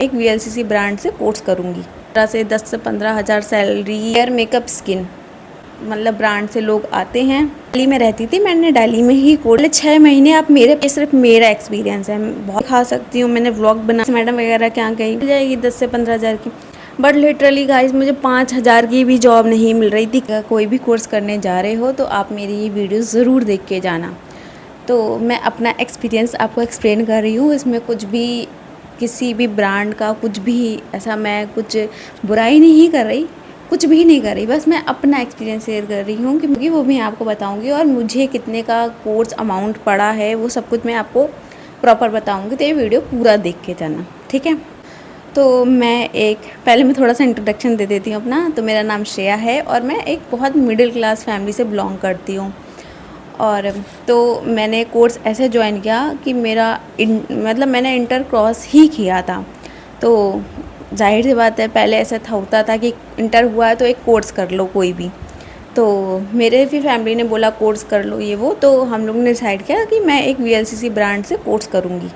एक वीएलसीसी ब्रांड से कोर्स करूँगी। 15 से 10 से 15 हज़ार सैलरी। हेयर मेकअप स्किन मतलब ब्रांड से लोग आते हैं। दिल्ली में रहती थी, मैंने दिल्ली में ही कोर्स 6 महीने। आप मेरे सिर्फ मेरा एक्सपीरियंस है, मैं बहुत खा सकती हूँ। मैंने व्लॉग बना, मैडम वगैरह क्या गई मिल जाएगी 10 से 15 हज़ार की, बट लिटरली गाइस मुझे 5 हज़ार की भी जॉब नहीं मिल रही थी। कोई भी कोर्स करने जा रहे हो तो आप मेरी ये वीडियो ज़रूर देख के जाना। तो मैं अपना एक्सपीरियंस आपको एक्सप्लेन कर रही हूँ। इसमें कुछ भी किसी भी ब्रांड का कुछ भी ऐसा मैं कुछ बुराई नहीं कर रही, कुछ भी नहीं कर रही, बस मैं अपना एक्सपीरियंस शेयर कर रही हूँ क्योंकि वो भी आपको बताऊँगी और मुझे कितने का कोर्स अमाउंट पड़ा है वो सब कुछ मैं आपको प्रॉपर बताऊँगी। तो ये वीडियो पूरा देख के जाना, ठीक है। तो पहले मैं थोड़ा सा इंट्रोडक्शन दे देती हूँ अपना। तो मेरा नाम श्रेया है और मैं एक बहुत मिडिल क्लास फैमिली से बिलोंग करती हूँ। और तो मैंने कोर्स ऐसे ज्वाइन किया कि मतलब मैंने इंटर क्रॉस ही किया था। तो जाहिर सी बात है, पहले ऐसा होता था कि इंटर हुआ है तो एक कोर्स कर लो कोई भी। तो मेरे भी फैमिली ने बोला कोर्स कर लो ये वो, तो हम लोग ने डिसाइड किया कि मैं एक वीएलसीसी ब्रांड से कोर्स करूँगी।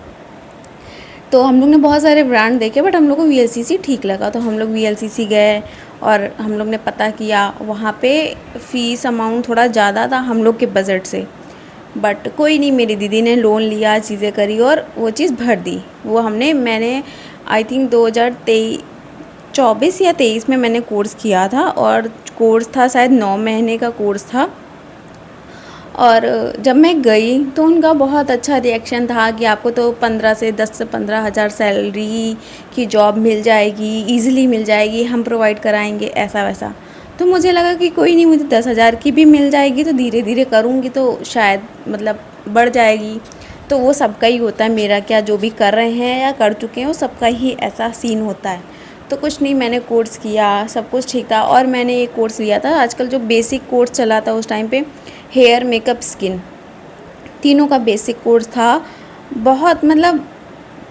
तो हम लोग ने बहुत सारे ब्रांड देखे बट हम लोग को वीएलसीसी ठीक लगा, तो हम लोग वीएलसीसी गए और हम लोग ने पता किया। वहाँ पे फ़ीस अमाउंट थोड़ा ज़्यादा था हम लोग के बजट से, बट कोई नहीं, मेरी दीदी ने लोन लिया, चीज़ें करी और वो चीज़ भर दी। मैंने आई थिंक 2024 या 23 में मैंने कोर्स किया था और कोर्स था शायद 9 महीने का कोर्स था। और जब मैं गई तो उनका बहुत अच्छा रिएक्शन था कि आपको तो 10 से 15 हज़ार सैलरी की जॉब मिल जाएगी, ईज़िली मिल जाएगी, हम प्रोवाइड कराएंगे, ऐसा वैसा। तो मुझे लगा कि कोई नहीं, मुझे 10 हज़ार की भी मिल जाएगी तो धीरे धीरे करूँगी तो शायद मतलब बढ़ जाएगी। तो वो सबका ही होता है, मेरा क्या, जो भी कर रहे हैं या कर चुके हैं वो सबका ही ऐसा सीन होता है। तो कुछ नहीं, मैंने कोर्स किया, सब कुछ ठीक था। और मैंने ये कोर्स लिया था, आजकल जो बेसिक कोर्स चला था उस टाइम पे, हेयर मेकअप स्किन, तीनों का बेसिक कोर्स था। बहुत मतलब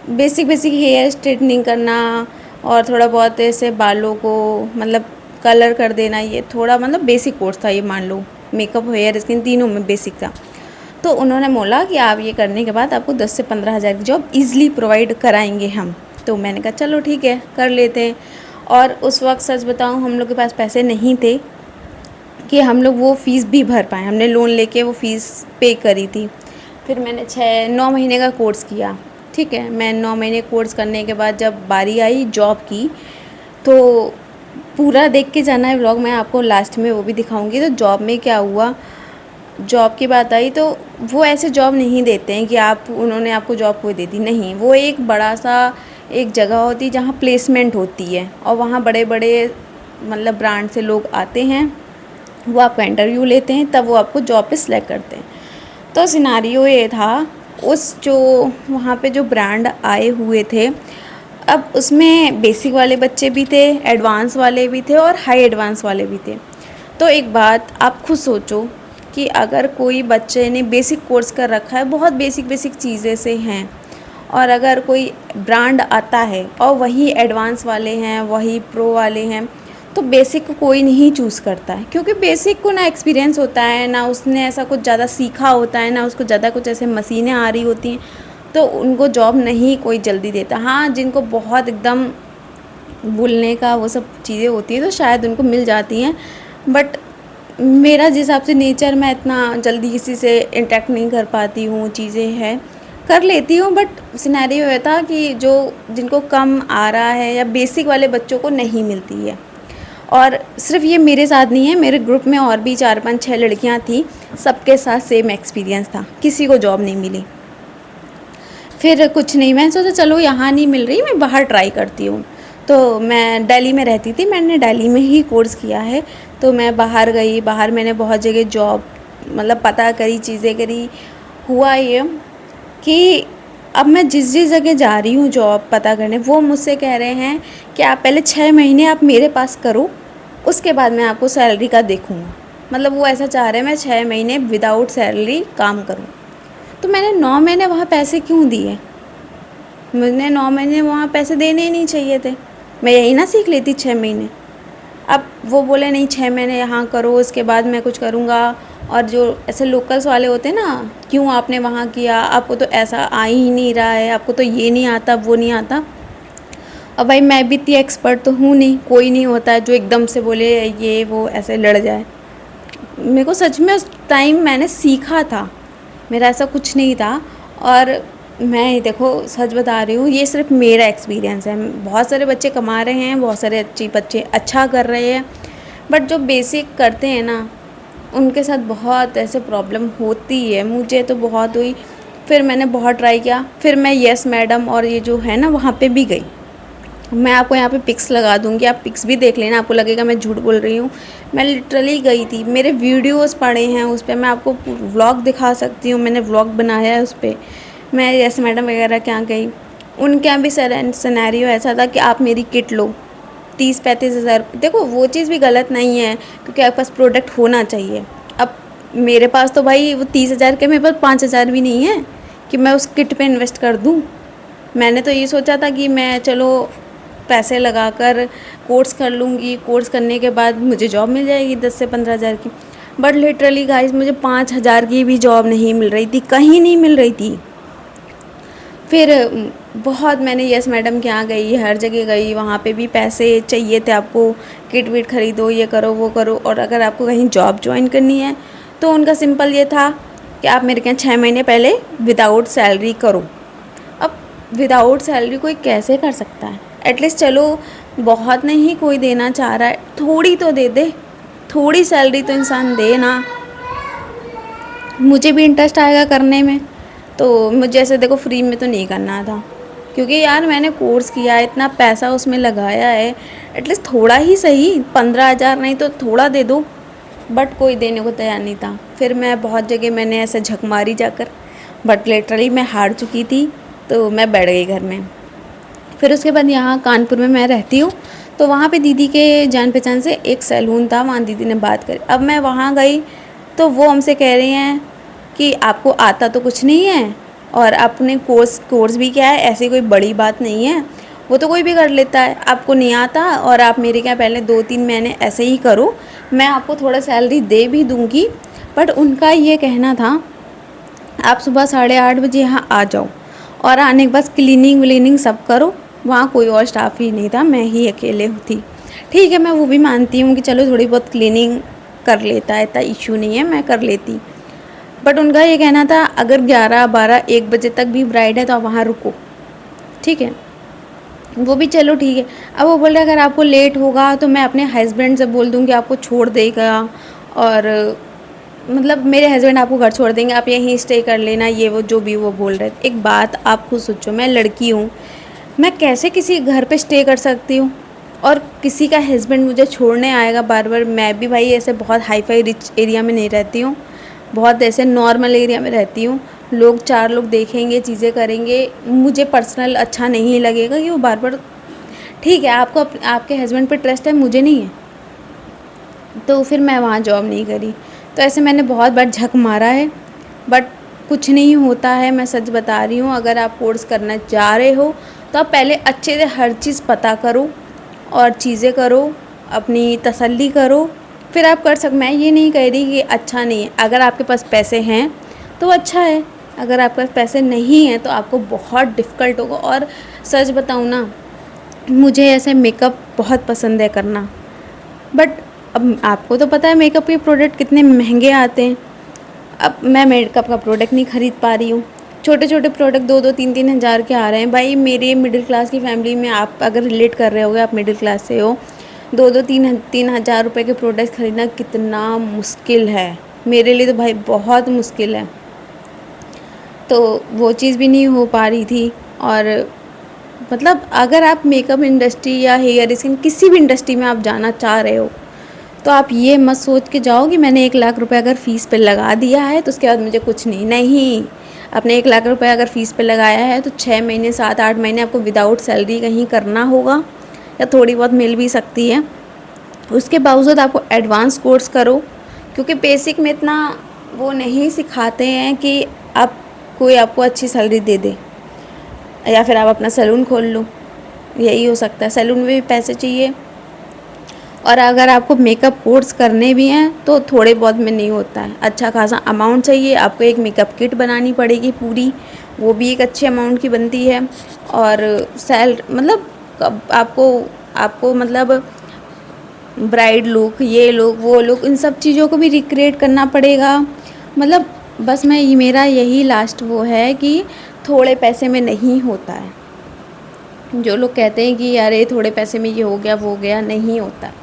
बेसिक हेयर स्ट्रेटनिंग करना और थोड़ा बहुत ऐसे बालों को मतलब कलर कर देना, ये थोड़ा मतलब बेसिक कोर्स था ये, मान लो मेकअप हेयर स्किन तीनों में बेसिक था। तो उन्होंने बोला कि आप ये करने के बाद आपको 10 से 15 हज़ार की जॉब ईज़िली प्रोवाइड कराएंगे हम। तो मैंने कहा चलो ठीक है, कर लेते हैं। और उस वक्त सच बताऊं, हम लोग के पास पैसे नहीं थे कि हम लोग वो फ़ीस भी भर पाएँ। हमने लोन लेके वो फ़ीस पे करी थी। फिर मैंने 9 महीने का कोर्स किया, ठीक है। मैं 9 महीने कोर्स करने के बाद जब बारी आई जॉब की, तो पूरा देख के जाना है व्लॉग, मैं आपको लास्ट में वो भी दिखाऊंगी। तो जॉब में क्या हुआ, जॉब की बात आई तो वो ऐसे जॉब नहीं देते हैं कि उन्होंने आपको जॉब कोई दे दी, नहीं। वो एक बड़ा सा एक जगह होती है जहाँ प्लेसमेंट होती है और वहाँ बड़े बड़े मतलब ब्रांड से लोग आते हैं, वो आपका इंटरव्यू लेते हैं, तब वो आपको जॉब पे सिलेक्ट करते हैं। तो सिनारियो ये था, जो वहाँ पे जो ब्रांड आए हुए थे, अब उसमें बेसिक वाले बच्चे भी थे, एडवांस वाले भी थे और हाई एडवांस वाले भी थे। तो एक बात आप खुद सोचो कि अगर कोई बच्चे ने बेसिक कोर्स कर रखा है, बहुत बेसिक चीज़ें से हैं, और अगर कोई ब्रांड आता है और वही एडवांस वाले हैं, वही प्रो वाले हैं, तो बेसिक को कोई नहीं चूज़ करता है क्योंकि बेसिक को ना एक्सपीरियंस होता है, ना उसने ऐसा कुछ ज़्यादा सीखा होता है, ना उसको ज़्यादा कुछ ऐसे मशीनें आ रही होती हैं, तो उनको जॉब नहीं कोई जल्दी देता। हाँ, जिनको बहुत एकदम बोलने का वो सब चीज़ें होती हैं तो शायद उनको मिल जाती हैं, बट मेरा जिस हिसाब से नेचर, मैं इतना जल्दी किसी से इंटरेक्ट नहीं कर पाती हूँ, चीज़ें हैं कर लेती हूँ, बट सिनेरियो ये था कि जिनको कम आ रहा है या बेसिक वाले बच्चों को नहीं मिलती है। और सिर्फ ये मेरे साथ नहीं है, मेरे ग्रुप में और भी 4 5 6 लड़कियाँ थी, सबके साथ सेम एक्सपीरियंस था, किसी को जॉब नहीं मिली। फिर कुछ नहीं, मैंने सोचा चलो यहाँ नहीं मिल रही, मैं बाहर ट्राई करती हूँ। तो मैं दिल्ली में रहती थी, मैंने दिल्ली में ही कोर्स किया है। तो मैं बाहर गई, बाहर मैंने बहुत जगह जॉब मतलब पता करी, चीज़ें करी। हुआ ये कि अब मैं जिस जगह जा रही हूँ जॉब पता करने, वो मुझसे कह रहे हैं कि आप पहले 6 महीने आप मेरे पास करो, उसके बाद मैं आपको सैलरी का देखूँगा। मतलब वो ऐसा चाह रहे हैं मैं 6 महीने विदाउट सैलरी काम करूँ। तो मैंने 9 महीने वहाँ पैसे क्यों दिए, मुझे 9 महीने वहाँ पैसे देने ही नहीं चाहिए थे, मैं यही ना सीख लेती 6 महीने। अब वो बोले नहीं 6 महीने यहाँ करो, उसके बाद मैं कुछ करूँगा। और जो ऐसे लोकल्स वाले होते हैं ना, क्यों आपने वहाँ किया, आपको तो ऐसा आ ही नहीं रहा है, आपको तो ये नहीं आता, वो नहीं आता। अब भाई मैं भी इतनी एक्सपर्ट तो हूँ नहीं, कोई नहीं होता है जो एकदम से बोले ये वो ऐसे लड़ जाए। मेरे को सच में उस टाइम मैंने सीखा था, मेरा ऐसा कुछ नहीं था। और मैं देखो सच बता रही हूँ, ये सिर्फ मेरा एक्सपीरियंस है। बहुत सारे बच्चे कमा रहे हैं, बहुत सारे अच्छे बच्चे अच्छा कर रहे हैं, बट जो बेसिक करते हैं ना उनके साथ बहुत ऐसे प्रॉब्लम होती है। मुझे तो बहुत हुई, फिर मैंने बहुत ट्राई किया, फिर मैं यस मैडम और ये जो है ना वहाँ पे भी गई। मैं आपको यहाँ पे पिक्स लगा दूँगी, आप पिक्स भी देख लेना, आपको लगेगा मैं झूठ बोल रही हूँ। मैं लिटरली गई थी, मेरे वीडियोस पड़े हैं उस पे, मैं आपको व्लॉग दिखा सकती हूँ, मैंने व्लॉग बनाया है उस पर। मैं यस मैडम वगैरह के यहाँ गई, उनके यहाँ भी सिनेरियो ऐसा था कि आप मेरी किट लो 30-35 हज़ार। देखो वो चीज़ भी गलत नहीं है, क्योंकि आपके पास प्रोडक्ट होना चाहिए। अब मेरे पास तो भाई वो 30 हज़ार के, मेरे पास 5 हज़ार भी नहीं है कि मैं उस किट पे इन्वेस्ट कर दूँ। मैंने तो ये सोचा था कि मैं चलो पैसे लगाकर कोर्स कर लूँगी, कोर्स करने के बाद मुझे जॉब मिल जाएगी 10 से 15 हज़ार की। बट लिटरली गाइस मुझे 5 हज़ार की भी जॉब नहीं मिल रही थी, कहीं नहीं मिल रही थी। फिर बहुत मैंने यस मैडम के यहाँ गई, हर जगह गई, वहाँ पे भी पैसे चाहिए थे आपको, किट विट ख़रीदो, ये करो वो करो। और अगर आपको कहीं जॉब ज्वाइन करनी है तो उनका सिंपल ये था कि आप मेरे यहाँ 6 महीने पहले विदाउट सैलरी करो। अब विदाउट सैलरी कोई कैसे कर सकता है? एटलीस्ट चलो बहुत नहीं कोई देना चाह रहा है, थोड़ी तो दे दे, थोड़ी सैलरी तो इंसान दे ना। मुझे भी इंटरेस्ट आएगा करने में, तो मुझे ऐसे देखो फ्री में तो नहीं करना था, क्योंकि यार मैंने कोर्स किया है, इतना पैसा उसमें लगाया है, एटलीस्ट थोड़ा ही सही, 15 हज़ार नहीं तो थोड़ा दे दो। बट कोई देने को तैयार नहीं था। फिर मैं बहुत जगह मैंने ऐसे झक मारी जाकर, बट लिटरली मैं हार चुकी थी, तो मैं बैठ गई घर में। फिर उसके बाद यहाँ कानपुर में मैं रहती हूँ, तो वहाँ पे दीदी के जान पहचान से एक सैलून था, वहाँ दीदी ने बात करी। अब मैं वहाँ गई तो वो हमसे कह रही हैं कि आपको आता तो कुछ नहीं है, और आपने कोर्स भी किया है, ऐसी कोई बड़ी बात नहीं है, वो तो कोई भी कर लेता है, आपको नहीं आता और आप मेरे क्या पहले 2-3 महीने ऐसे ही करो, मैं आपको थोड़ा सैलरी दे भी दूँगी। बट उनका ये कहना था आप सुबह 8:30 बजे यहाँ आ जाओ, और आने के बाद क्लीनिंग व्लीनिंग सब करो। वहाँ कोई और स्टाफ ही नहीं था, मैं ही अकेले थी। ठीक है, मैं वो भी मानती हूँ कि चलो थोड़ी बहुत क्लीनिंग कर लेता है, इतना इशू नहीं है, मैं कर लेती। बट उनका ये कहना था अगर 11-12-1 बजे तक भी ब्राइड है तो आप वहाँ रुको, ठीक है। वो भी चलो ठीक है। अब वो बोल रहे अगर आपको लेट होगा तो मैं अपने हस्बैंड से बोल दूँगी आपको छोड़ देगा, और मतलब मेरे हस्बैंड आपको घर छोड़ देंगे, आप यहीं स्टे कर लेना, ये वो जो भी वो बोल रहे थे। एक बात आप खुद सोचो, मैं लड़की हूँ, मैं कैसे किसी घर पे स्टे कर सकती हूँ, और किसी का हस्बैंड मुझे छोड़ने आएगा बार बार। मैं भी भाई ऐसे बहुत हाई फाई रिच एरिया में नहीं रहती हूँ, बहुत ऐसे नॉर्मल एरिया में रहती हूँ। लोग 4 लोग देखेंगे, चीज़ें करेंगे, मुझे पर्सनल अच्छा नहीं लगेगा कि वो बार बार। ठीक है, आपको आपके हस्बैंड पे ट्रस्ट है, मुझे नहीं है, तो फिर मैं वहाँ जॉब नहीं करी। तो ऐसे मैंने बहुत बार झक मारा है, बट कुछ नहीं होता है। मैं सच बता रही हूँ, अगर आप कोर्स करना चाह रहे हो तो आप पहले अच्छे से हर चीज़ पता करो और चीज़ें करो, अपनी तसल्ली करो, फिर आप कर मैं ये नहीं कह रही कि अच्छा नहीं है। अगर आपके पास पैसे हैं तो अच्छा है, अगर आपके पास पैसे नहीं हैं तो आपको बहुत डिफ़िकल्ट होगा। और सच बताऊँ ना, मुझे ऐसे मेकअप बहुत पसंद है करना, बट अब आपको तो पता है मेकअप के प्रोडक्ट कितने महंगे आते हैं। अब मैं मेकअप का प्रोडक्ट नहीं ख़रीद पा रही हूँ, छोटे छोटे प्रोडक्ट 2-2 3-3 हज़ार के आ रहे हैं। भाई मेरे मिडिल क्लास की फैमिली में आप अगर रिलेट कर रहे होगे, आप मिडिल क्लास से हो, 2-2 3 हज़ार रुपये के प्रोडक्ट ख़रीदना कितना मुश्किल है, मेरे लिए तो भाई बहुत मुश्किल है। तो वो चीज़ भी नहीं हो पा रही थी। और मतलब अगर आप मेकअप इंडस्ट्री या हेयर स्किन किसी भी इंडस्ट्री में आप जाना चाह रहे हो, तो आप ये मत सोच के जाओ कि मैंने 1 लाख रुपए अगर फ़ीस पे लगा दिया है तो उसके बाद मुझे कुछ नहीं। आपने 1 लाख रुपए अगर फ़ीस पे लगाया है तो 6 महीने 7-8 महीने आपको विदाउट सैलरी कहीं करना होगा, या थोड़ी बहुत मिल भी सकती है। उसके बावजूद आपको एडवांस कोर्स करो, क्योंकि बेसिक में इतना वो नहीं सिखाते हैं कि आप कोई आपको अच्छी सैलरी दे दे, या फिर आप अपना सैलून खोल लो, यही हो सकता है। सैलून में भी पैसे चाहिए, और अगर आपको मेकअप कोर्स करने भी हैं तो थोड़े बहुत में नहीं होता है, अच्छा खासा अमाउंट चाहिए। आपको एक मेकअप किट बनानी पड़ेगी पूरी, वो भी एक अच्छे अमाउंट की बनती है। और मतलब कब आपको आपको मतलब ब्राइड लुक, ये लुक, वो लुक, इन सब चीज़ों को भी रिक्रिएट करना पड़ेगा। मतलब बस मेरा यही लास्ट वो है कि थोड़े पैसे में नहीं होता है। जो लोग कहते हैं कि अरे थोड़े पैसे में ये हो गया, वो हो गया, नहीं होता है।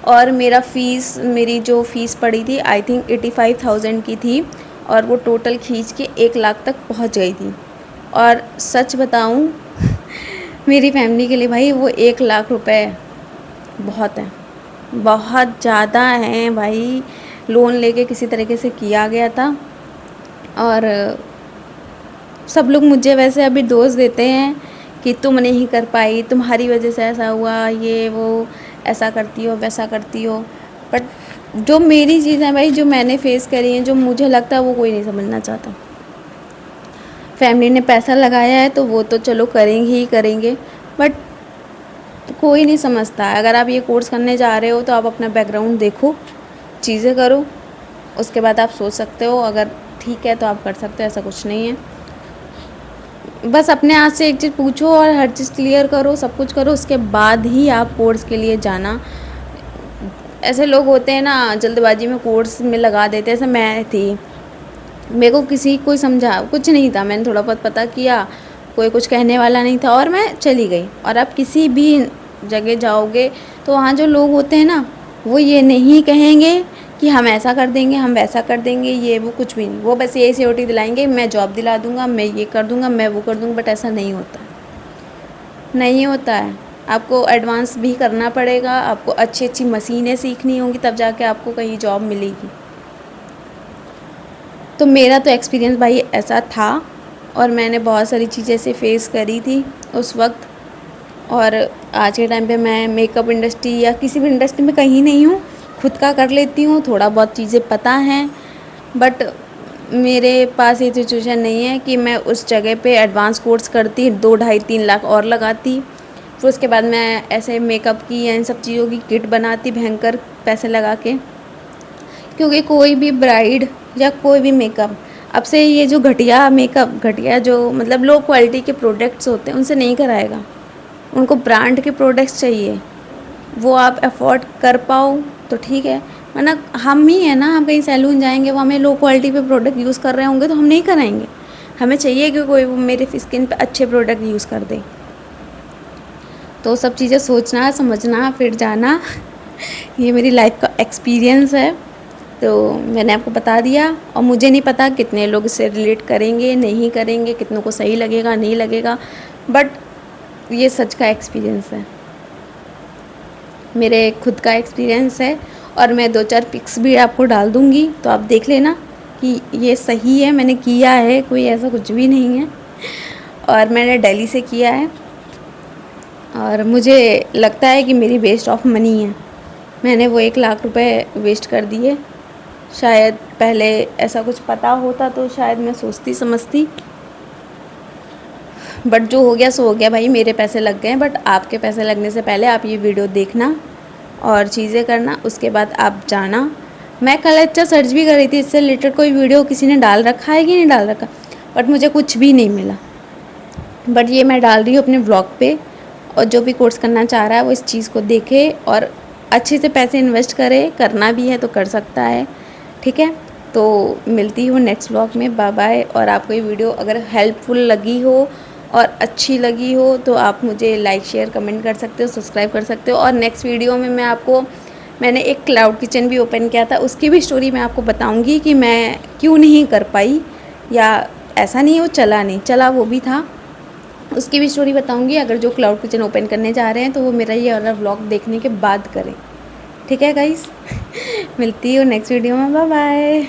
और मेरी जो फ़ीस पड़ी थी आई थिंक 85,000 की थी, और वो टोटल खींच के 1 लाख तक पहुंच गई थी। और सच बताऊं मेरी फैमिली के लिए भाई वो 1 लाख रुपए बहुत है, बहुत ज़्यादा हैं भाई। लोन लेके किसी तरीके से किया गया था, और सब लोग मुझे वैसे अभी दोष देते हैं कि तुम नहीं कर पाई, तुम्हारी वजह से ऐसा हुआ, ये वो, ऐसा करती हो, वैसा करती हो। बट जो मेरी चीज़ है भाई, जो मैंने फेस करी है, जो मुझे लगता है वो कोई नहीं समझना चाहता। फैमिली ने पैसा लगाया है तो वो तो चलो करेंगे ही करेंगे, बट कोई नहीं समझता है। अगर आप ये कोर्स करने जा रहे हो तो आप अपना बैकग्राउंड देखो, चीज़ें करो, उसके बाद आप सोच सकते हो। अगर ठीक है तो आप कर सकते हो, ऐसा कुछ नहीं है। बस अपने आप से एक चीज़ पूछो और हर चीज़ क्लियर करो, सब कुछ करो, उसके बाद ही आप कोर्स के लिए जाना। ऐसे लोग होते हैं ना, जल्दबाजी में कोर्स में लगा देते हैं। ऐसे मैं थी, मेरे को किसी कोई समझा कुछ नहीं था, मैंने थोड़ा बहुत पता किया, कोई कुछ कहने वाला नहीं था और मैं चली गई। और आप किसी भी जगह जाओगे तो वहाँ जो लोग होते हैं ना, वो ये नहीं कहेंगे कि हम ऐसा कर देंगे, हम वैसा कर देंगे, ये वो कुछ भी नहीं। वो बस यही सिक्योरिटी दिलाएंगे, मैं जॉब दिला दूँगा, मैं ये कर दूँगा, मैं वो कर दूँगा। बट ऐसा नहीं होता, नहीं होता है। आपको एडवांस भी करना पड़ेगा, आपको अच्छी अच्छी मशीनें सीखनी होंगी, तब जाके आपको कहीं जॉब मिलेगी। तो मेरा तो एक्सपीरियंस भाई ऐसा था, और मैंने बहुत सारी चीज़ें ऐसे फेस करी थी उस वक्त। और आज के टाइम पे मैं मेकअप इंडस्ट्री या किसी भी इंडस्ट्री में कहीं नहीं हूँ, खुद का कर लेती हूँ, थोड़ा बहुत चीज़ें पता हैं। बट मेरे पास ये सिचुएशन नहीं है कि मैं उस जगह पे एडवांस कोर्स करती, 2 ढाई 3 लाख और लगाती, फिर उसके बाद मैं ऐसे मेकअप की या इन सब चीज़ों की किट बनाती भयंकर पैसे लगा के। क्योंकि कोई भी ब्राइड या कोई भी मेकअप अब से ये जो घटिया मेकअप, घटिया जो मतलब लो क्वालिटी के प्रोडक्ट्स होते हैं, उनसे नहीं कराएगा। उनको ब्रांड के प्रोडक्ट्स चाहिए, वो आप अफोर्ड कर पाओ तो ठीक है, वरना हम ही है ना, हम कहीं सैलून जाएंगे, वो हमें लो क्वालिटी पे प्रोडक्ट यूज़ कर रहे होंगे तो हम नहीं कराएंगे। हमें चाहिए कि कोई वो मेरे स्किन पे अच्छे प्रोडक्ट यूज़ कर दे। तो सब चीज़ें सोचना, समझना, फिर जाना ये मेरी लाइफ का एक्सपीरियंस है। तो मैंने आपको बता दिया, और मुझे नहीं पता कितने लोग इससे रिलेट करेंगे, नहीं करेंगे, कितनों को सही लगेगा, नहीं लगेगा, बट ये सच का एक्सपीरियंस है, मेरे खुद का एक्सपीरियंस है। और मैं 2-4 पिक्स भी आपको डाल दूँगी, तो आप देख लेना कि ये सही है, मैंने किया है, कोई ऐसा कुछ भी नहीं है। और मैंने दिल्ली से किया है, और मुझे लगता है कि मेरी वेस्ट ऑफ मनी है। मैंने वो 1 लाख रुपए वेस्ट कर दिए। शायद पहले ऐसा कुछ पता होता तो शायद मैं सोचती समझती, बट जो हो गया सो हो गया भाई, मेरे पैसे लग गए। बट आपके पैसे लगने से पहले आप ये वीडियो देखना और चीज़ें करना, उसके बाद आप जाना। मैं कल अच्छा सर्च भी कर रही थी, इससे रिलेटेड कोई वीडियो किसी ने डाल रखा है कि नहीं डाल रखा, बट मुझे कुछ भी नहीं मिला। बट ये मैं डाल रही हूँ अपने ब्लॉग पे, और जो भी कोर्स करना चाह रहा है वो इस चीज़ को देखे और अच्छे से पैसे इन्वेस्ट करे। करना भी है तो कर सकता है, ठीक है। तो मिलती हूँ नेक्स्ट ब्लॉग में, बाय बाय। और आपको ये वीडियो अगर हेल्पफुल लगी हो और अच्छी लगी हो तो आप मुझे लाइक, शेयर, कमेंट कर सकते हो, सब्सक्राइब कर सकते हो। और नेक्स्ट वीडियो में मैंने एक क्लाउड किचन भी ओपन किया था, उसकी भी स्टोरी मैं आपको बताऊंगी कि मैं क्यों नहीं कर पाई, या ऐसा नहीं वो चला नहीं चला, वो भी था, उसकी भी स्टोरी बताऊंगी। अगर जो क्लाउड किचन ओपन करने जा रहे हैं तो वो मेरा ये वाला व्लॉग देखने के बाद करें, ठीक है गाइस। मिलती हूँ नेक्स्ट वीडियो में, बाय बाय।